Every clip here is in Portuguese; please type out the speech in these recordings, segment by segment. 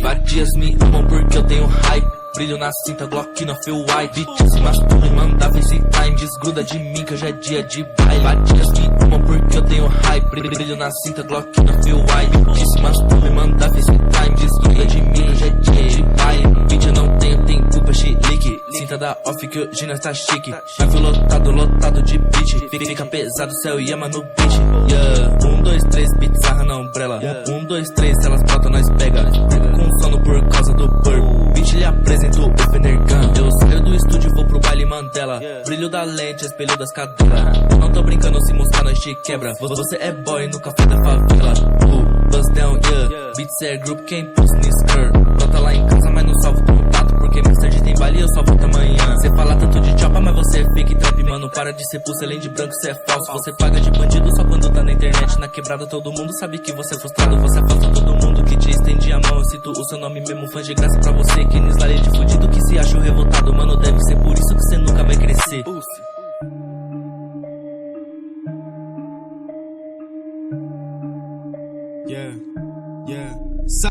Vadias me amam porque eu tenho hype. Brilho na cinta, Glock no feel white. Bitch se masturba e manda FaceTime. Desgruda de mim que hoje é dia de baile. Vadias me amam porque eu tenho hype. Brilho na cinta, Glock no feel white. Bitch se masturba e manda FaceTime. Desgruda de mim que hoje é dia de baile. Bitch eu não tenho tempo pra chilique. Cinta da off que hoje nós tá chique. Navio lotado de bitch. Fica pesado, céu e ama no beat. Yeah. 1, 2, 3, beat sarra na umbrella. 1, 2, 3, elas botam, nós pega. Com sono por causa do burp. Bitch lhe apresentou o Fenergan. Eu saio do estúdio e vou pro baile Mandela. Brilho da lente, espelho das cadeiras. Eu não tô brincando, se mostrar nós te quebra. Você é boy no café da favela. Buzz down, yeah. Beats é group, quem pus no skirt. Brota lá em casa, mas não salvo contato. Porque mais tarde tem baile, eu só volto amanhã. Cê fala tanto de chopa, mas você é fake trap, mano. Para de ser pulso, além de branco, cê é falso. Você paga de bandido só quando tá na internet. Na quebrada todo mundo sabe que você é frustrado. Você afasta todo mundo que te estende a mão. Eu cito o seu nome mesmo, fã de graça pra você. Que nislare de fudido que se acha revoltado. Mano, deve ser por isso que cê nunca vai crescer.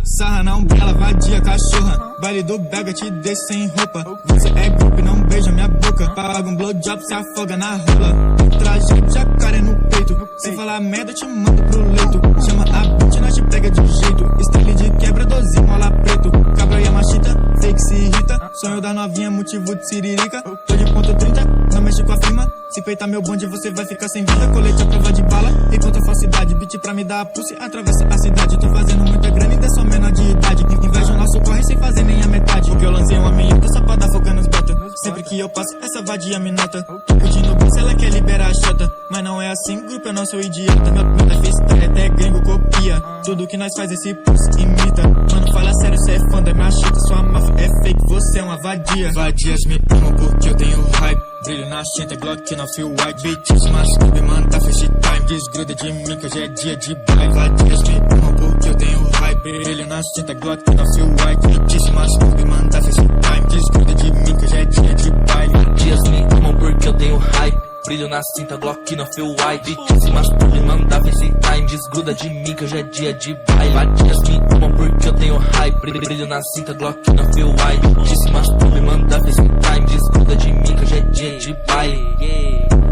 Sarra na umbrella, vadia, cachorra. Baile do Bega, te deixo sem roupa. Você é grupo e não beija minha boca. Paga um blowjob, se afoga na rola. Traje de jacaré no peito. Se falar merda, te mando pro leito. Chama a bitch, nós te pega de jeito. Estrelinha de quebra, 12, mola preto. Cabra e a machita, fake se irrita. Sonho da novinha, motivo de siririca. Tô de ponto 30, não mexe com a firma. Se peitar meu bonde, você vai ficar sem vida. Colete à prova de bala, enquanto a falsidade. Beat pra me dar a pulse, atravessa a cidade. Tô fazendo muita grana e ainda sou menor de idade. Inveja o nosso corre sem fazer nem a metade. Porque eu lancei uma minhoca só pra dar folga nos bota. Sempre que eu passo, essa vadia me nota. Tô curtindo o se ela quer liberar a chota. Mas não é assim, grupo, eu não sou idiota. Meu freestyle até gringo copia. Tudo que nós faz esse pulse imita. Mano, fala sério, cê é fã da machita. Sua máfia é fake, você é uma vadia. Vadias me amam porque eu tenho hype. Brilho na cinta, Glock no feel white. Bitches masturba e manda FaceTime. Desgruda de mim que hoje é dia de baile. Vadias me amam porque eu tenho hype. Brilho na cinta, Glock no feel white. Bitches masturba e manda FaceTime. Desgruda de mim que hoje é dia de baile. Vadias me amam porque eu tenho hype. Brilho na cinta, Glock no feel white. Bitch se masturba e manda FaceTime. Desgruda de mim que hoje é dia de baile. Vadias me amam porque eu tenho hype. Brilho na cinta, Glock no feel white. Bitch se masturba e manda FaceTime. Desgruda de mim que hoje é dia de baile.